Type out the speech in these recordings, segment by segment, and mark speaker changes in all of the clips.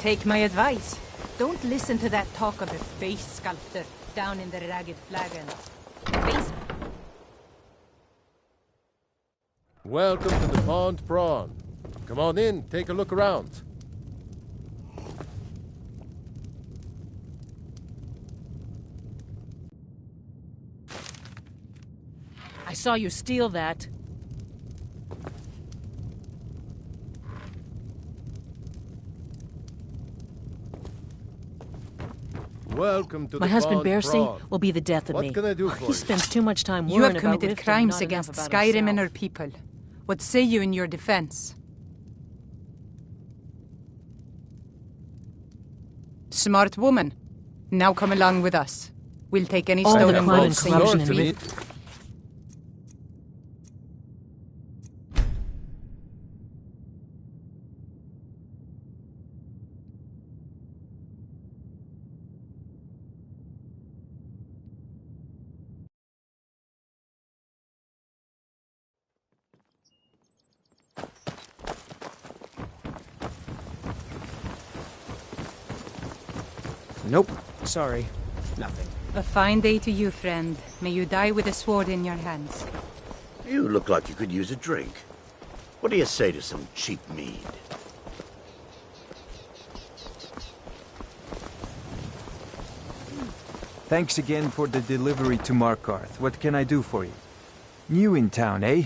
Speaker 1: Take my advice. Don't listen to that talk of a face sculptor down in the ragged flagon. Face...
Speaker 2: Welcome to the Pond Prawn. Come on in, take a look around.
Speaker 3: I saw you steal that.
Speaker 2: Welcome to
Speaker 3: My
Speaker 2: the
Speaker 3: husband
Speaker 2: Pond
Speaker 3: Bercy
Speaker 2: Prawn.
Speaker 3: will be the death of me.
Speaker 2: What can I do for
Speaker 3: He
Speaker 2: you?
Speaker 3: spends too much time
Speaker 1: You
Speaker 3: worrying
Speaker 1: have
Speaker 3: about
Speaker 1: committed
Speaker 3: Riften,
Speaker 1: crimes
Speaker 3: not
Speaker 1: against
Speaker 3: enough about
Speaker 1: Skyrim and
Speaker 3: himself.
Speaker 1: her people. What say you in your defense? Smart woman. Now come along with us. We'll take any
Speaker 3: All the
Speaker 1: stolen
Speaker 3: crime and
Speaker 1: goods.
Speaker 3: corruption
Speaker 2: Sort
Speaker 3: in
Speaker 2: of
Speaker 3: me.
Speaker 2: it.
Speaker 4: Nope. Sorry. Nothing.
Speaker 1: A fine day to you, friend. May you die with a sword in your hands.
Speaker 5: You look like you could use a drink. What do you say to some cheap mead?
Speaker 6: Thanks again for the delivery to Markarth. What can I do for you? New in town, eh?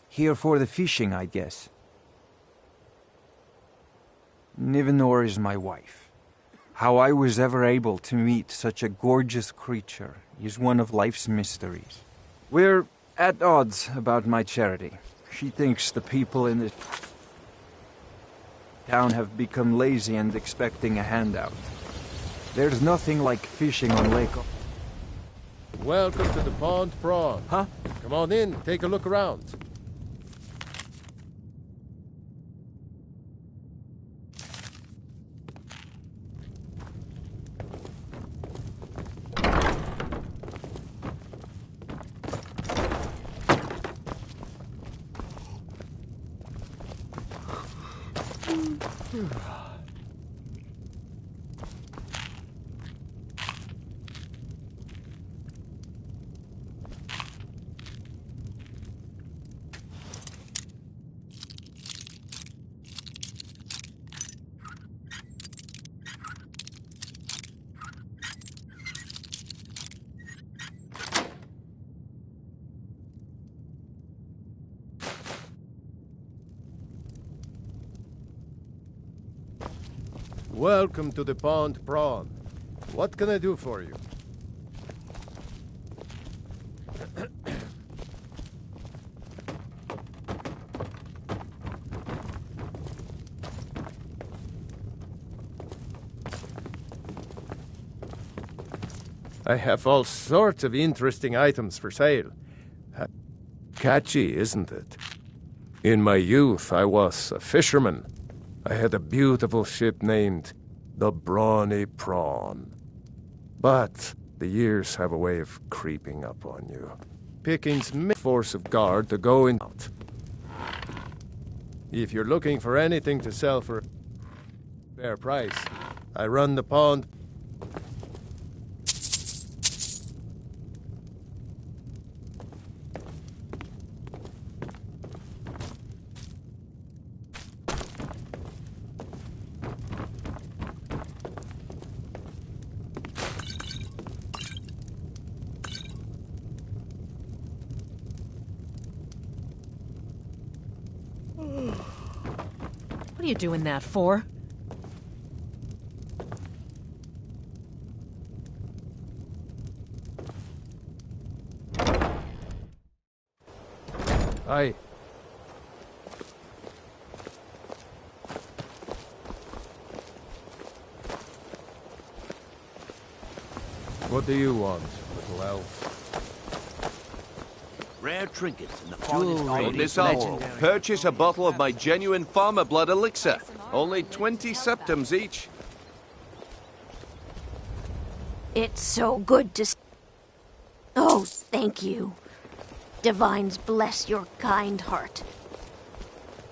Speaker 6: Here for the fishing, I guess. Nivenor is my wife. How I was ever able to meet such a gorgeous creature is one of life's mysteries. We're at odds about my charity. She thinks the people in this town have become lazy and expecting a handout. There's nothing like fishing on Lake...
Speaker 2: Welcome to the Pond Prawn.
Speaker 4: Huh?
Speaker 2: Come on in, take a look around. Welcome to the Pond Prawn. What can I do for you? I have all sorts of interesting items for sale. Catchy, isn't it? In my youth, I was a fisherman. I had a beautiful ship named the Brawny Prawn. But the years have a way of creeping up on you. Pickings force of guard to go in out. If you're looking for anything to sell for a fair price, I run the pond.
Speaker 3: What are you doing that for?
Speaker 2: Aye. What do you want, little elf?
Speaker 5: Rare trinkets in the finest
Speaker 7: Don't miss out. Purchase a bottle of my genuine farmer blood elixir. Only 20 septums each.
Speaker 8: It's so good to... Oh, thank you. Divines bless your kind heart.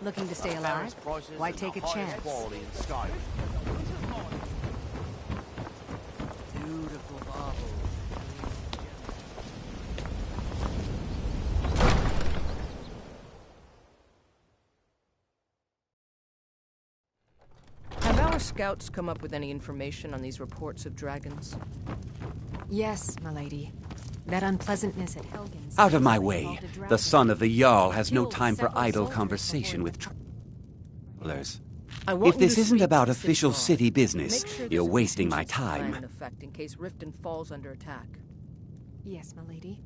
Speaker 9: Looking to stay alive? Why take a chance?
Speaker 3: beautiful bauble.
Speaker 9: Have our scouts come up with any information on these reports of dragons?
Speaker 10: Yes, my lady. That unpleasantness at Helgen's...
Speaker 11: Out of my way. The son of the Jarl has no time for idle conversation with travelers. If this isn't about official city business, you're wasting my time.
Speaker 9: In effect, in case Riften falls under attack.
Speaker 10: Yes, my lady.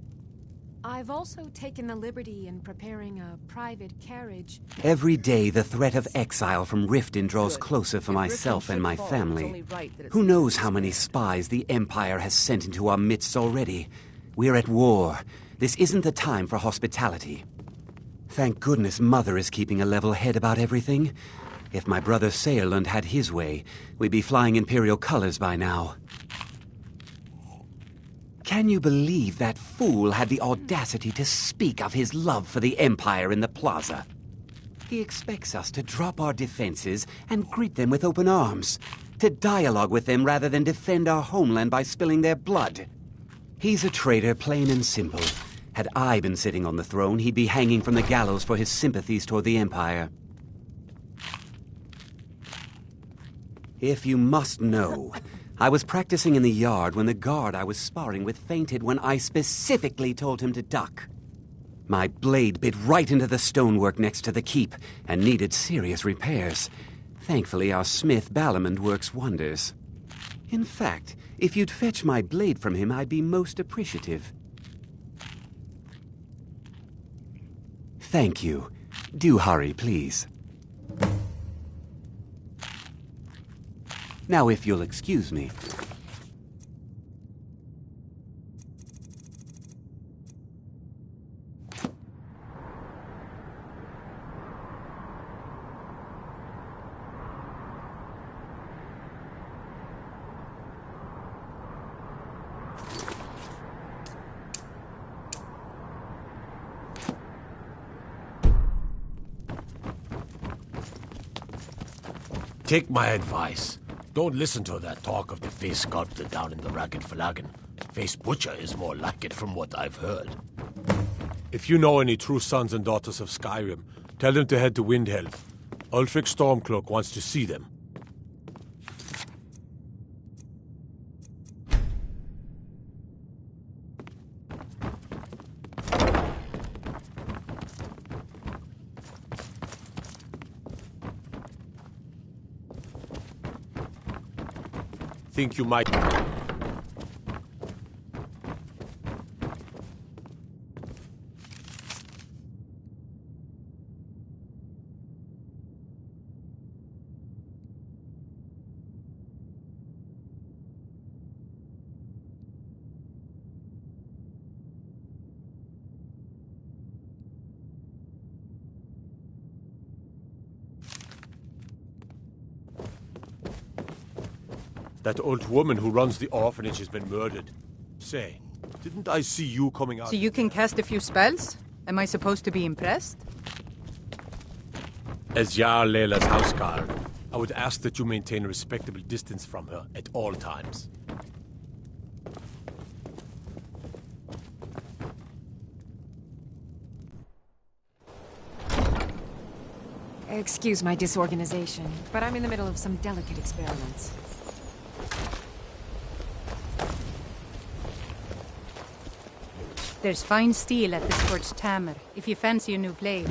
Speaker 10: I've also taken the liberty in preparing a private carriage.
Speaker 11: Every day the threat of exile from Riften draws closer for myself and my family. Who knows how many spies the Empire has sent into our midst already? We're at war. This isn't the time for hospitality. Thank goodness Mother is keeping a level head about everything. If my brother Saerlund had his way, we'd be flying Imperial colors by now. Can you believe that fool had the audacity to speak of his love for the Empire in the plaza? He expects us to drop our defenses and greet them with open arms, to dialogue with them rather than defend our homeland by spilling their blood. He's a traitor, plain and simple. Had I been sitting on the throne, he'd be hanging from the gallows for his sympathies toward the Empire. If you must know, I was practicing in the yard when the guard I was sparring with fainted when I specifically told him to duck. My blade bit right into the stonework next to the keep and needed serious repairs. Thankfully, our smith Balamond works wonders. In fact, if you'd fetch my blade from him, I'd be most appreciative. Thank you. Do hurry, please. Now, if you'll excuse me.
Speaker 12: Take my advice. Don't listen to that talk of the face sculptor down in the Ragged Flagon. Face Butcher is more like it from what I've heard.
Speaker 13: If you know any true sons and daughters of Skyrim, tell them to head to Windhelm. Ulfric Stormcloak wants to see them. Think you might... That old woman who runs the orphanage has been murdered. Say, didn't I see you coming out?
Speaker 1: So you can cast a few spells? Am I supposed to be impressed?
Speaker 13: As Jarl Leila's houseguard, I would ask that you maintain a respectable distance from her at all times.
Speaker 10: Excuse my disorganization, but I'm in the middle of some delicate experiments.
Speaker 1: There's fine steel at the Scorched Hammer, if you fancy a new blade.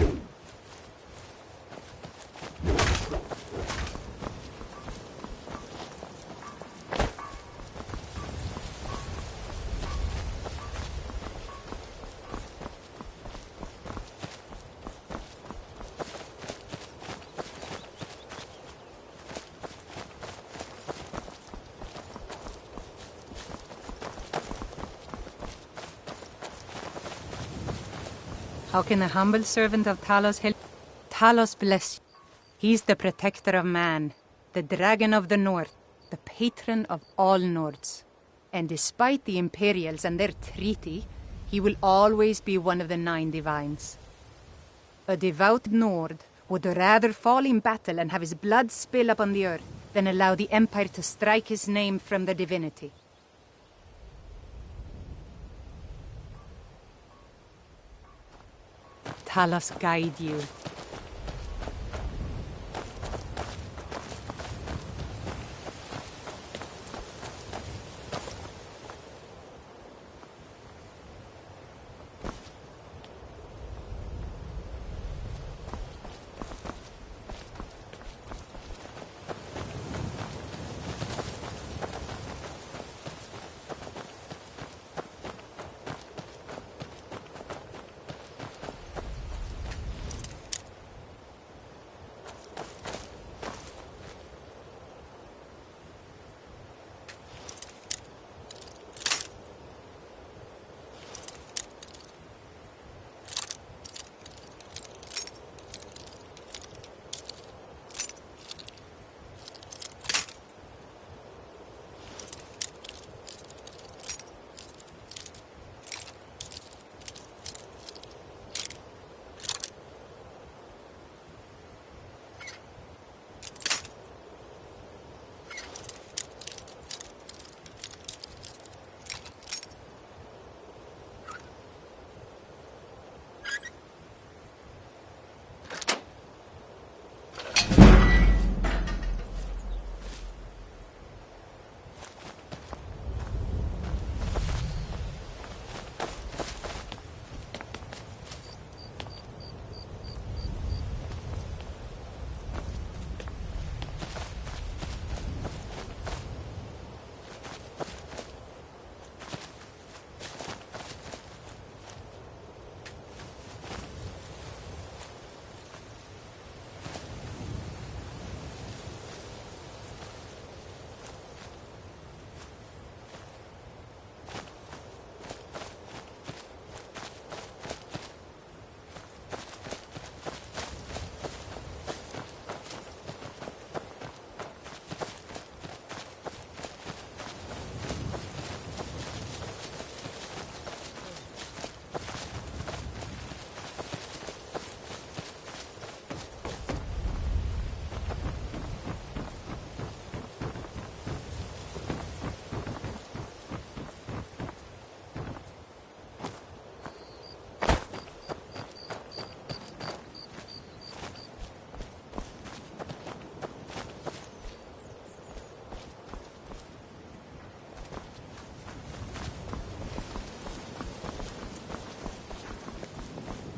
Speaker 1: How can a humble servant of Talos help? Talos bless you. He's the protector of man, the dragon of the north, the patron of all Nords. And despite the Imperials and their treaty, he will always be one of the 9 divines. A devout Nord would rather fall in battle and have his blood spill upon the earth than allow the Empire to strike his name from the divinity. Talos guide you.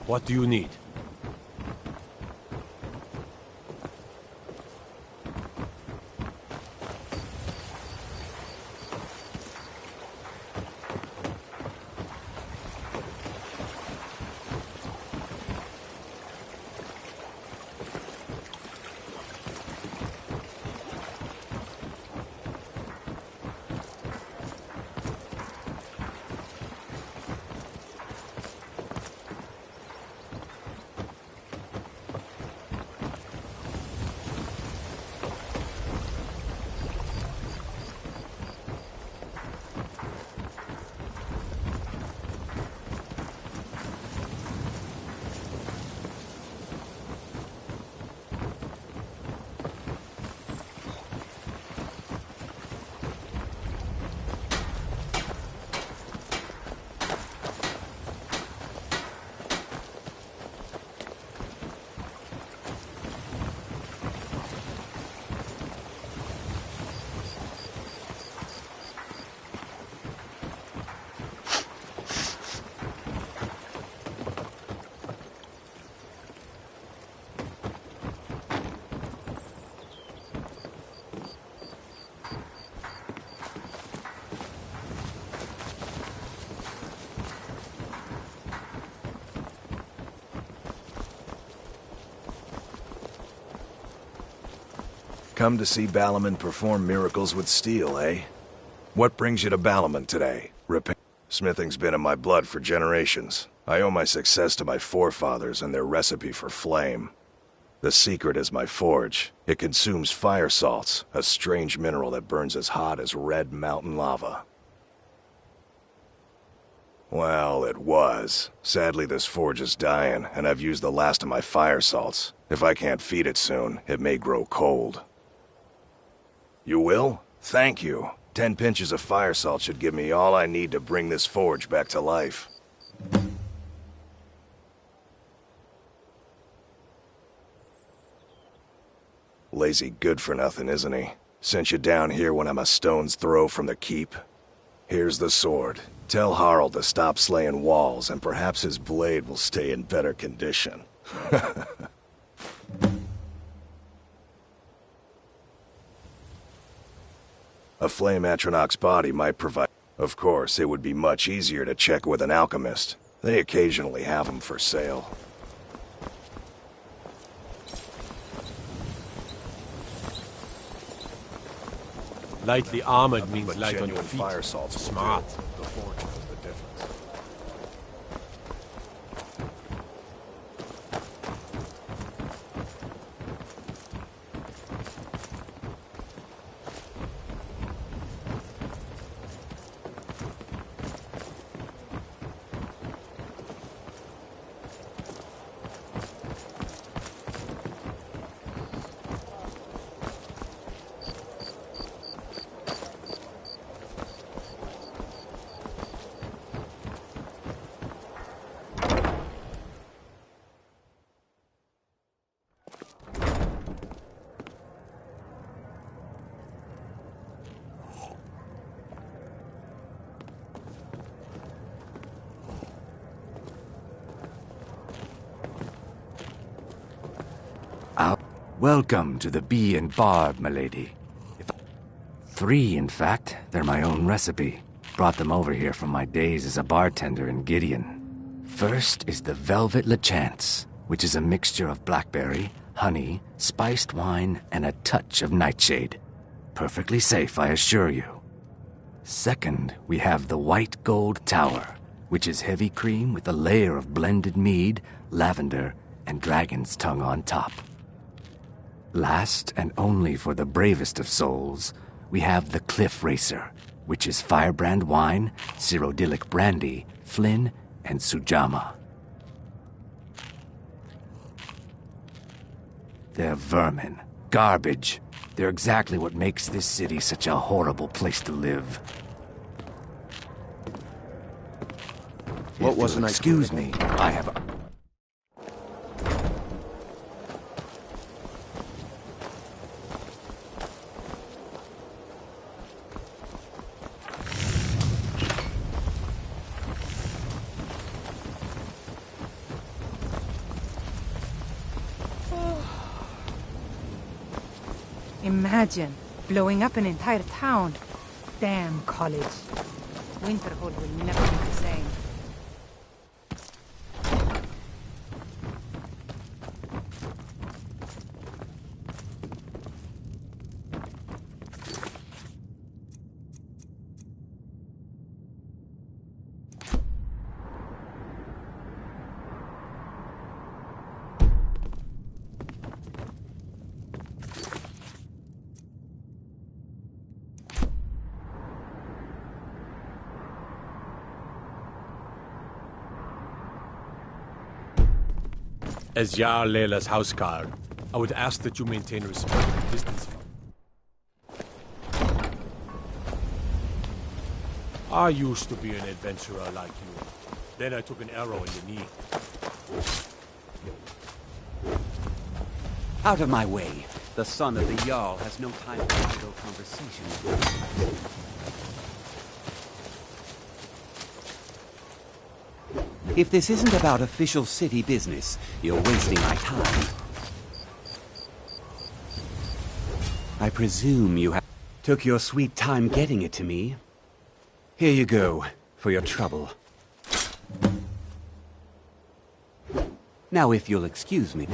Speaker 13: What do you need?
Speaker 14: Come to see Balaman perform miracles with steel, eh? What brings you to Balaman today? Smithing's been in my blood for generations. I owe my success to my forefathers and their recipe for flame. The secret is my forge. It consumes fire salts, a strange mineral that burns as hot as red mountain lava. Well, it was. Sadly, this forge is dying, and I've used the last of my fire salts. If I can't feed it soon, it may grow cold. You will? Thank you. 10 pinches of fire salt should give me all I need to bring this forge back to life. Lazy good-for-nothing, isn't he? Sent you down here when I'm a stone's throw from the keep. Here's the sword. Tell Harald to stop slaying walls, and perhaps his blade will stay in better condition. A flame Atronach's body might provide... Of course, it would be much easier to check with an alchemist. They occasionally have them for sale.
Speaker 13: Lightly armored means light on your
Speaker 14: genuine
Speaker 13: feet.
Speaker 14: fire salts will
Speaker 13: Smart.
Speaker 14: do. The forge knows the difference.
Speaker 15: Welcome to the Bee and Barb, milady. 3, in fact. They're my own recipe. Brought them over here from my days as a bartender in Gideon. First is the Velvet Lechance, which is a mixture of blackberry, honey, spiced wine, and a touch of nightshade. Perfectly safe, I assure you. Second, we have the White Gold Tower, which is heavy cream with a layer of blended mead, lavender, and dragon's tongue on top. Last, and only for the bravest of souls, we have the Cliff Racer, which is firebrand wine, Cyrodiilic brandy, Flynn, and Sujamma. They're vermin. Garbage. They're exactly what makes this city such a horrible place to live.
Speaker 7: What wasn't I...
Speaker 15: Excuse me, I have...
Speaker 1: Imagine blowing up an entire town. Damn college. Winterhold will never be the same.
Speaker 13: As Jarl Leila's houseguard, I would ask that you maintain a respectable distance from me. I used to be an adventurer like you. Then I took an arrow in the knee.
Speaker 11: Out of my way. The son of the Jarl has no time for idle conversation. If this isn't about official city business, you're wasting my time. I presume you took your sweet time getting it to me. Here you go, for your trouble. Now if you'll excuse me.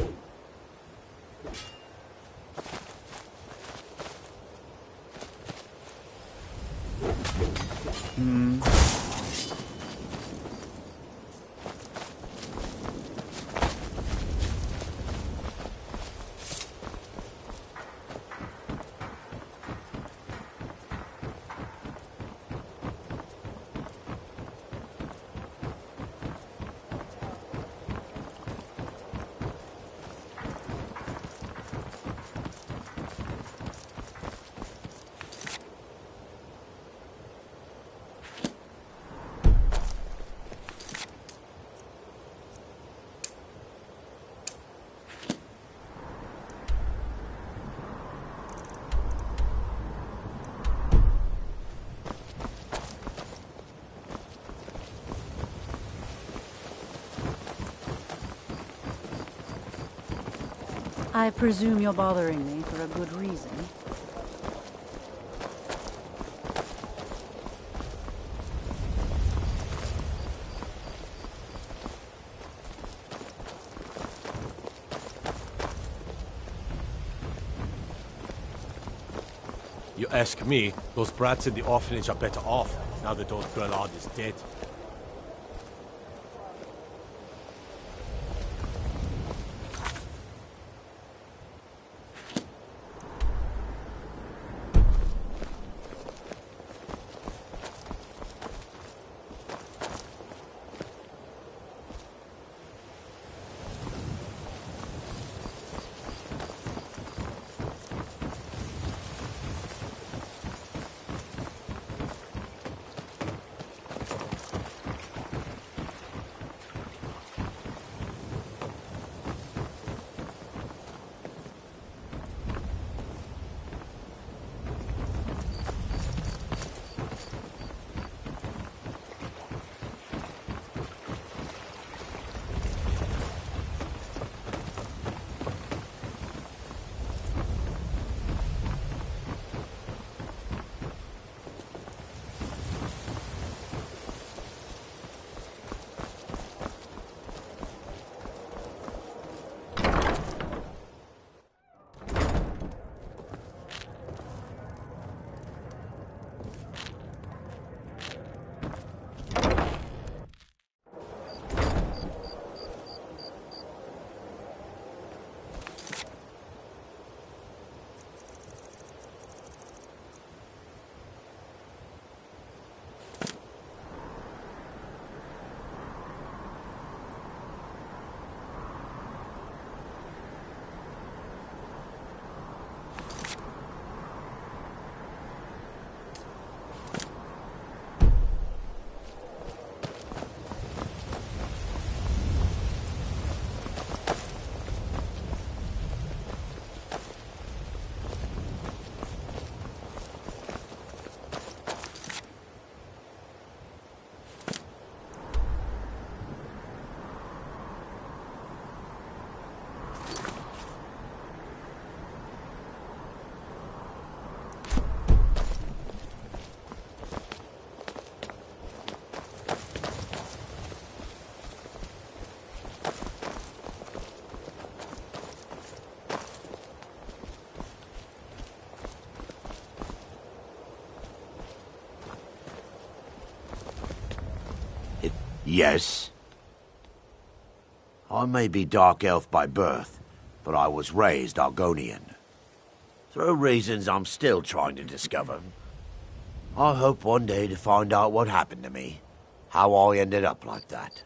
Speaker 16: I presume you're bothering me for a good reason.
Speaker 13: You ask me, those brats in the orphanage are better off, now that old Grelard is dead.
Speaker 5: Yes. I may be Dark Elf by birth, but I was raised Argonian. Through reasons I'm still trying to discover. I hope one day to find out what happened to me, how I ended up like that.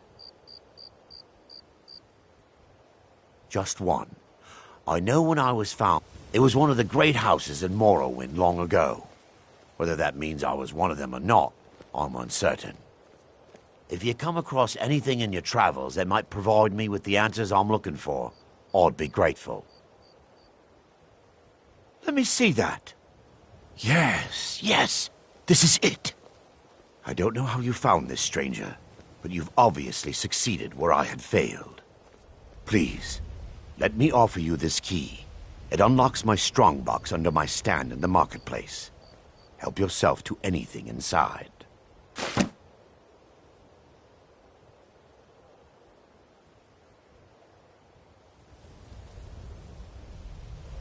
Speaker 5: Just one. I know when I was found, it was one of the great houses in Morrowind long ago. Whether that means I was one of them or not, I'm uncertain. If you come across anything in your travels that might provide me with the answers I'm looking for, I'd be grateful. Let me see that. Yes, this is it. I don't know how you found this, stranger, but you've obviously succeeded where I had failed. Please, let me offer you this key. It unlocks my strongbox under my stand in the marketplace. Help yourself to anything inside.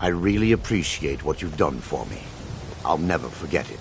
Speaker 5: I really appreciate what you've done for me. I'll never forget it.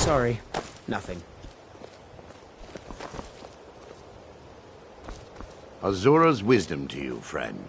Speaker 4: Sorry. Nothing.
Speaker 5: Azura's wisdom to you, friend.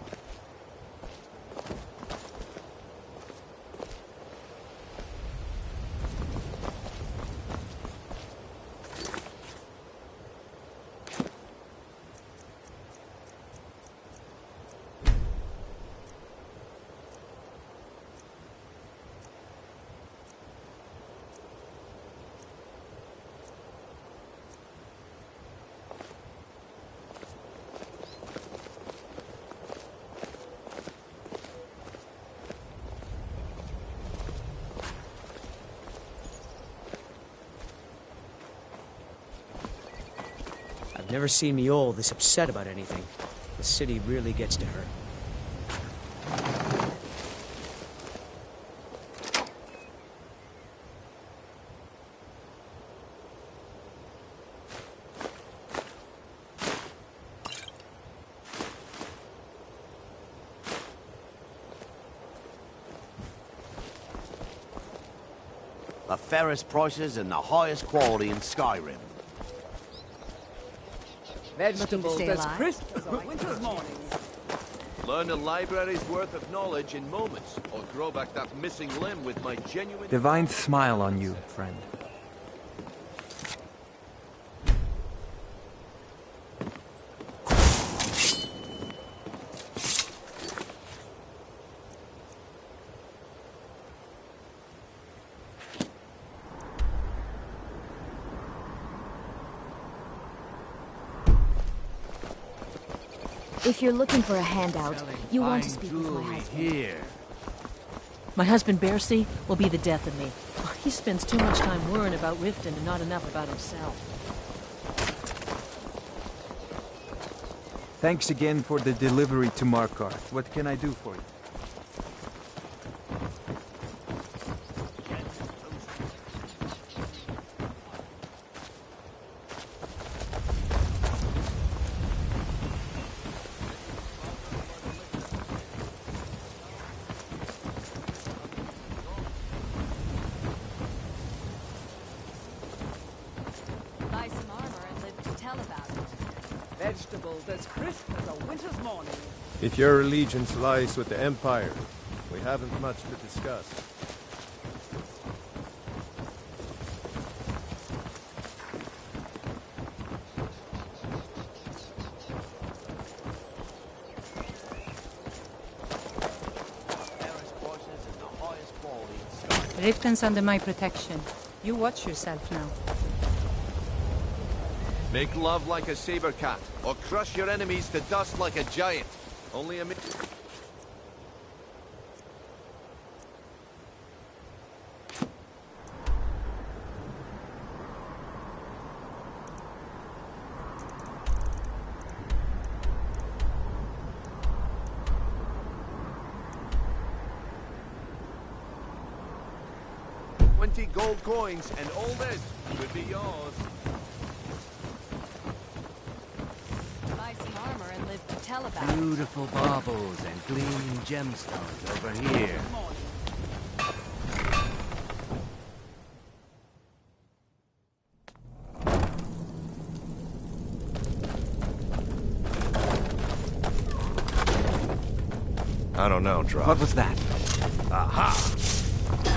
Speaker 4: I've never seen Miol this upset about anything. The city really gets to her.
Speaker 5: The fairest prices and the highest quality in Skyrim.
Speaker 3: Vegetables as crisp
Speaker 16: as a winter's morning.
Speaker 7: Learn a library's worth of knowledge in moments, or grow back that missing limb with my genuine...
Speaker 6: Divine smile on you, friend.
Speaker 8: If you're looking for a handout, you want to speak with my husband.
Speaker 15: Here.
Speaker 3: My husband, Bercy, will be the death of me. He spends too much time worrying about Riften and not enough about himself.
Speaker 6: Thanks again for the delivery to Markarth. What can I do for you?
Speaker 16: Buy some armor and live to tell about it. Vegetables as crisp as a winter's morning.
Speaker 2: If your allegiance lies with the Empire, we haven't much to discuss.
Speaker 1: Riften's under my protection. You watch yourself now.
Speaker 7: Make love like a saber cat, or crush your enemies to dust like a giant. Only a... $20 gold coins, and all this would be yours.
Speaker 16: Buy some armor and live to tell about it.
Speaker 15: Beautiful baubles and gleaming gemstones over here.
Speaker 14: I don't know, Droth.
Speaker 11: What was that?
Speaker 14: Aha!